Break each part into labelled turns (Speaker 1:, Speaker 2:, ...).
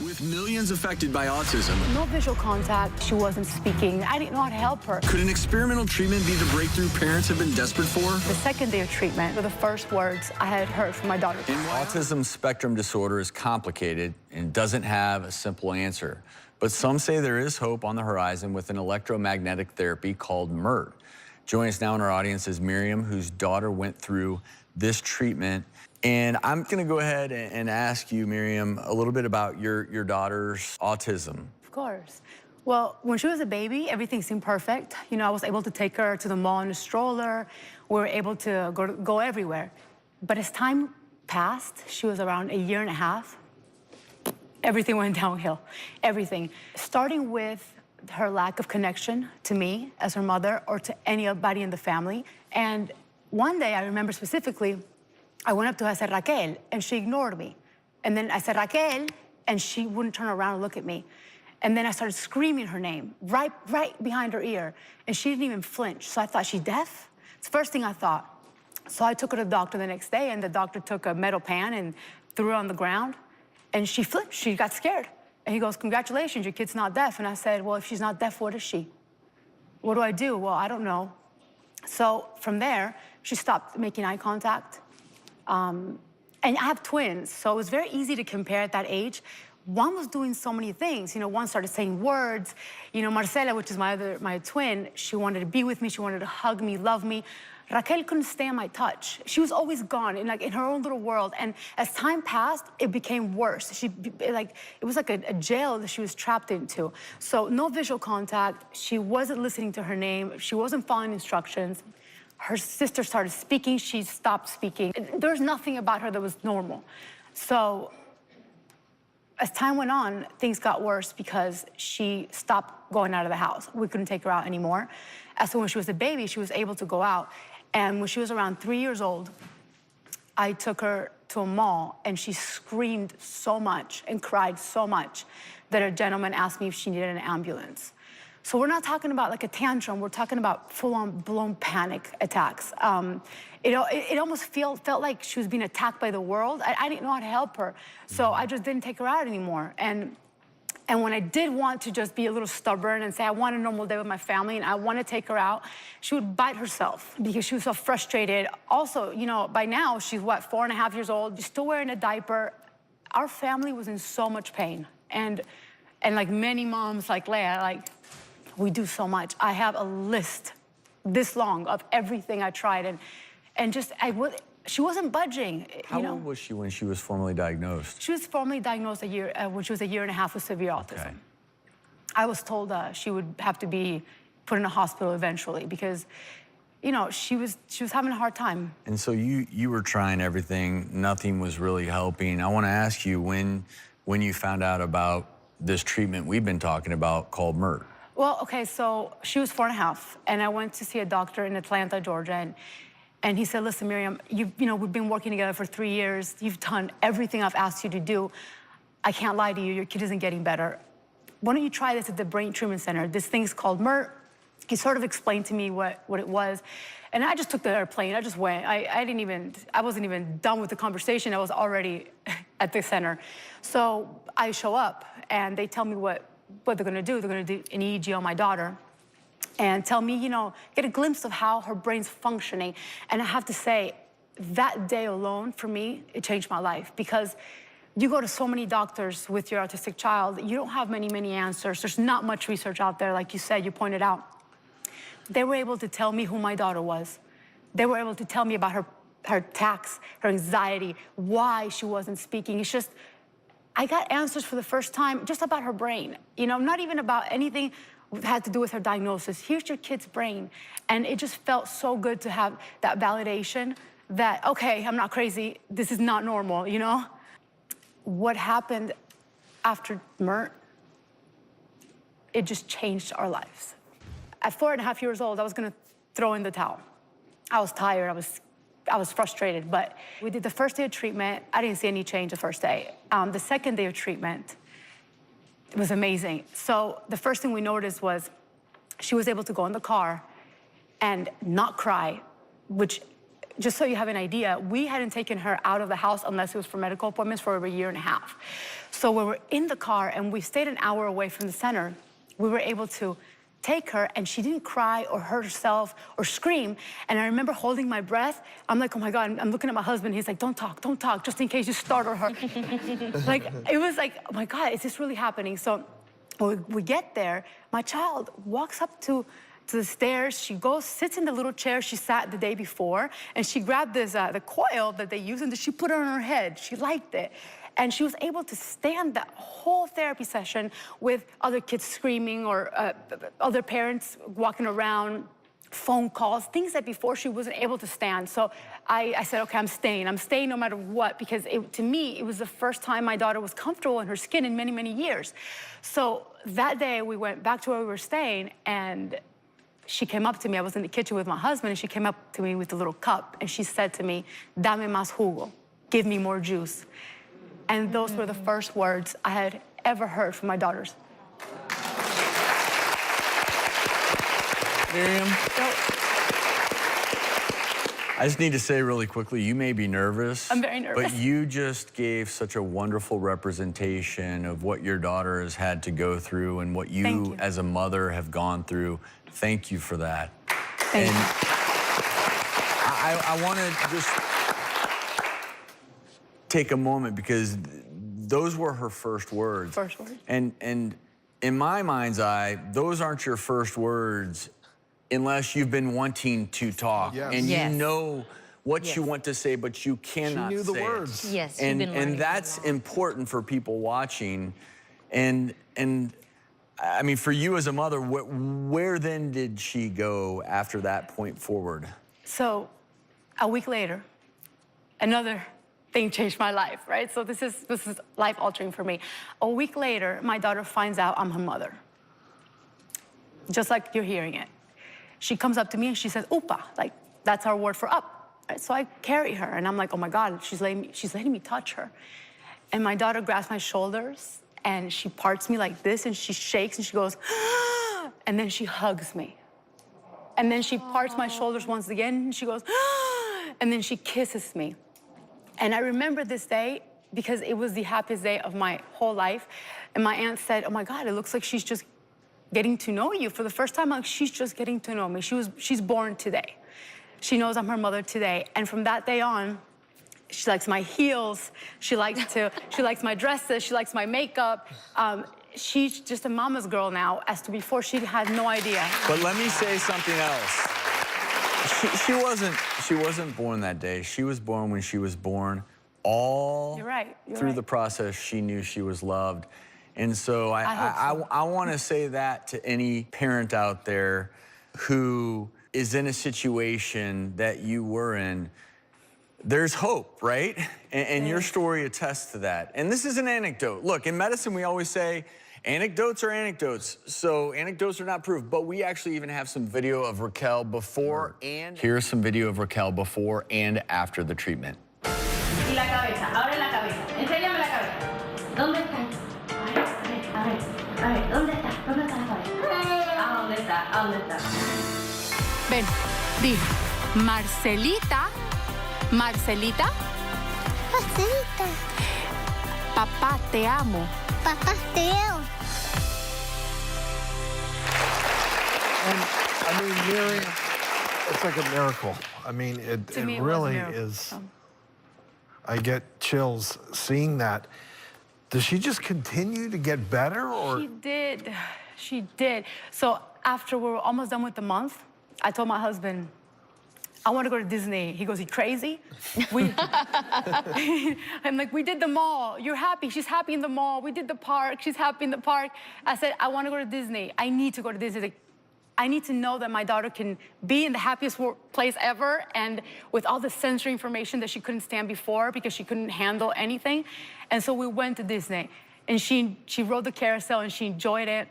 Speaker 1: With millions affected by autism,
Speaker 2: No visual contact, she wasn't speaking. I didn't know how to help her.
Speaker 1: could an experimental treatment be the breakthrough parents have been desperate for?
Speaker 2: The second day of treatment were the first words I had heard from my daughter.
Speaker 3: Autism spectrum disorder is complicated and doesn't have a simple answer. But some say there is hope on the horizon with an electromagnetic therapy called MeRT. Joining us now in our audience is Miriam, whose daughter went through this treatment. And I'm going to go ahead and ask you, Miriam, a little bit about your daughter's autism.
Speaker 2: Of course. Well, when she was a baby, everything seemed perfect. You know, I was able to take her to the mall in a stroller. We were able to go everywhere. But as time passed, she was around a year and a half, everything went downhill, everything. Starting with her lack of connection to me as her mother or to anybody in the family. And one day, I remember specifically, I went up to her, I said, Raquel, and she ignored me. And then I said, Raquel, and she wouldn't turn around and look at me. And then I started screaming her name, right behind her ear, and she didn't even flinch. So I thought, she's deaf? It's the first thing I thought. So I took her to the doctor the next day, and the doctor took a metal pan and threw her on the ground, and she flipped, she got scared. And he goes, congratulations, your kid's not deaf. And I said, well, if she's not deaf, what is she? What do I do? Well, I don't know. So from there, she stopped making eye contact. And I have twins, so it was very easy to compare at that age. One was doing so many things. You know, one started saying words. You know, Marcela, which is my twin, she wanted to be with me. She wanted to hug me, love me. Raquel couldn't stand my touch. She was always gone in her own little world. And as time passed, it became worse. It was like a jail that she was trapped into. So no visual contact. She wasn't listening to her name. She wasn't following instructions. Her sister started speaking, she stopped speaking. There was nothing about her that was normal. So as time went on, things got worse because she stopped going out of the house. We couldn't take her out anymore. And so when she was a baby, she was able to go out. And when she was around 3 years old, I took her to a mall, and she screamed so much and cried so much that a gentleman asked me if she needed an ambulance. So we're not talking about like a tantrum, we're talking about full-on blown panic attacks. It almost felt like she was being attacked by the world. I didn't know how to help her, so I just didn't take her out anymore. And when I did want to just be a little stubborn and say, I want a normal day with my family and I want to take her out, she would bite herself because she was so frustrated. Also, you know, by now, she's what, 4.5 years old, she's still wearing a diaper. Our family was in so much pain. And like many moms like Leah, we do so much. I have a list this long of everything I tried, and she wasn't budging.
Speaker 3: How old was she when she was formally diagnosed?
Speaker 2: She was formally diagnosed when she was a year and a half with severe autism.
Speaker 3: Okay.
Speaker 2: I was told she would have to be put in a hospital eventually because, you know, she was having a hard time. And
Speaker 3: so you were trying everything, nothing was really helping. I want to ask you when you found out about this treatment we've been talking about called MeRT.
Speaker 2: Well, okay, so she was 4.5, and I went to see a doctor in Atlanta, Georgia, and he said, listen, Miriam, we've been working together for 3 years. You've done everything I've asked you to do. I can't lie to you, your kid isn't getting better. Why don't you try this at the Brain Treatment Center? This thing's called MeRT. He sort of explained to me what it was, and I just took the airplane, I just went. I wasn't even done with the conversation, I was already at the center. So I show up, and they tell me what they're gonna do. They're gonna do an EEG on my daughter and tell me, get a glimpse of how her brain's functioning. And I have to say, that day alone, for me, it changed my life because you go to so many doctors with your autistic child, you don't have many answers. There's not much research out there, like you said, you pointed out. They were able to tell me who my daughter was. They were able to tell me about her attacks, her anxiety, why she wasn't speaking. It's just, I got answers for the first time just about her brain. Not even about anything that had to do with her diagnosis. Here's your kid's brain. And it just felt so good to have that validation that, okay, I'm not crazy, this is not normal, What happened after MeRT, it just changed our lives. At 4.5 years old, I was gonna throw in the towel. I was tired, I was frustrated, but we did the first day of treatment. I didn't see any change the first day. The second day of treatment, it was amazing. So the first thing we noticed was she was able to go in the car and not cry, which just so you have an idea, we hadn't taken her out of the house unless it was for medical appointments for over a year and a half. So when we're in the car and we stayed an hour away from the center, we were able to take her, and she didn't cry or hurt herself or scream. And I remember holding my breath. I'm like, oh my God, I'm looking at my husband. He's like, don't talk, just in case you startle her. Like, it was like, oh my God, is this really happening? So when we get there, my child walks up to the stairs. She goes, sits in the little chair she sat the day before, and she grabbed this, the coil that they use, and she put it on her head. She liked it. And she was able to stand that whole therapy session with other kids screaming or other parents walking around, phone calls, things that before she wasn't able to stand. So I said, okay, I'm staying no matter what, because to me, it was the first time my daughter was comfortable in her skin in many, many years. So that day we went back to where we were staying, and she came up to me. I was in the kitchen with my husband, and she came up to me with a little cup, and she said to me, dame más jugo, give me more juice. And those were the first words I had ever heard from my daughters.
Speaker 3: Miriam, I just need to say really quickly, you may be nervous.
Speaker 2: I'm very nervous.
Speaker 3: But you just gave such a wonderful representation of what your daughter has had to go through and what you as a mother have gone through. Thank you for that.
Speaker 2: Thank you.
Speaker 3: I want to just take a moment, because those were her first words.
Speaker 2: First words.
Speaker 3: And in my mind's eye, those aren't your first words unless you've been wanting to talk.
Speaker 4: Yes.
Speaker 3: And
Speaker 5: Yes.
Speaker 3: you know what
Speaker 5: Yes.
Speaker 3: you want to say, but you cannot
Speaker 4: She knew the
Speaker 3: say it.
Speaker 4: words.
Speaker 5: Yes,
Speaker 3: And,
Speaker 5: you've been learning
Speaker 3: and that's
Speaker 5: so long.
Speaker 3: important for people watching. And I mean, for you as a mother, where then did she go after that point forward?
Speaker 2: So a week later, another thing changed my life, right? So this is life-altering for me. A week later, my daughter finds out I'm her mother. Just like you're hearing it. She comes up to me and she says, upa, like that's our word for up. Right? So I carry her and I'm like, oh my God, she's letting me touch her. And my daughter grabs my shoulders and she parts me like this and she shakes and she goes, and then she hugs me. And then she parts my shoulders once again and she goes, and then she kisses me. And I remember this day because it was the happiest day of my whole life. And my aunt said, oh my God, it looks like she's just getting to know you. For the first time, like, she's just getting to know me. She's born today. She knows I'm her mother today. And from that day on, she likes my heels. She likes my dresses. She likes my makeup. She's just a mama's girl now, as to before she had no idea.
Speaker 3: But let me say something else. She wasn't born that day. She was born when she was born. All
Speaker 2: You're right.
Speaker 3: through the process, she knew she was loved. And so I want to say that to any parent out there who is in a situation that you were in. There's hope, right? And your story attests to that. And this is an anecdote. Look, in medicine, we always say, anecdotes are anecdotes, so anecdotes are not proof, but we actually even have some video of Raquel before and... Here's some video of Raquel before and after the treatment.
Speaker 6: Y la cabeza, abre la cabeza, enséñame la cabeza. ¿Dónde está? A ver, ¿dónde está? ¿Dónde está la cabeza? ¿A dónde está? ¿A dónde está?
Speaker 2: Ven, di, Marcelita, Marcelita,
Speaker 7: Marcelita,
Speaker 2: papá te amo.
Speaker 7: papá te amo.
Speaker 4: And I mean, Miriam, it's like a miracle. I mean, it
Speaker 2: To me, it was a
Speaker 4: really
Speaker 2: miracle.
Speaker 4: is. I get chills seeing that. Does she just continue to get better, or?
Speaker 2: She did. She did. So after we were almost done with the month, I told my husband, I want to go to Disney. He goes, you crazy? I'm like, we did the mall. You're happy. She's happy in the mall. We did the park. She's happy in the park. I said, I want to go to Disney. I need to go to Disney. Like, I need to know that my daughter can be in the happiest place ever, and with all the sensory information that she couldn't stand before because she couldn't handle anything. And so we went to Disney, and she rode the carousel and she enjoyed it.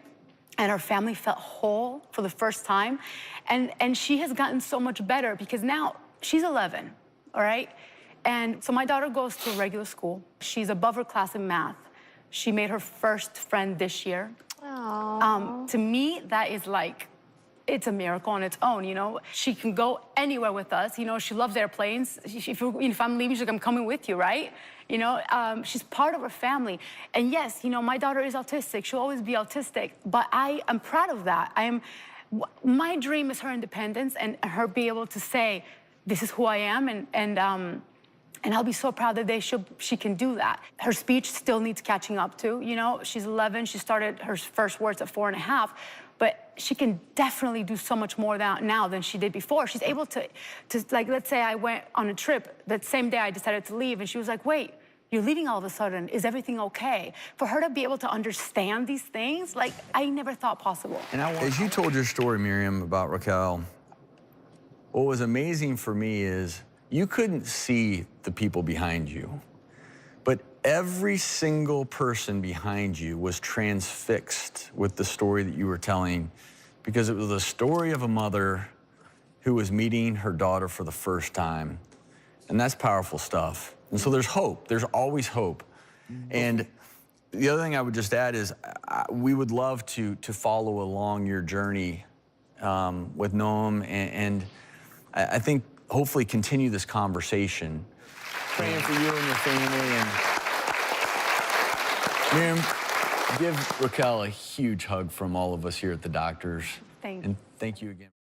Speaker 2: And our family felt whole for the first time. And she has gotten so much better because now she's 11, all right? And so my daughter goes to a regular school. She's above her class in math. She made her first friend this year. To me, that is like it's a miracle on its own, you know. She can go anywhere with us. You know, she loves airplanes. If I'm leaving, she's like, I'm coming with you, right? You know, she's part of our family. And yes, you know, my daughter is autistic. She'll always be autistic. But I am proud of that. My dream is her independence and her be able to say, this is who I am, and I'll be so proud that she can do that. Her speech still needs catching up to. You know, she's 11. She started her first words at 4.5. But she can definitely do so much more now than she did before. She's able to like, let's say I went on a trip. That same day I decided to leave, and she was like, wait, you're leaving all of a sudden. Is everything okay? For her to be able to understand these things, like, I never thought possible.
Speaker 3: And as you told your story, Miriam, about Raquel, what was amazing for me is you couldn't see the people behind you, but every single person behind you was transfixed with the story that you were telling, because it was the story of a mother who was meeting her daughter for the first time. And that's powerful stuff. And so there's hope. There's always hope. And the other thing I would just add is we would love to follow along your journey with Noam, and I think hopefully continue this conversation. Praying for you and your family. And Miriam, give Raquel a huge hug from all of us here at the doctors.
Speaker 2: Thank you.
Speaker 3: And thank you again.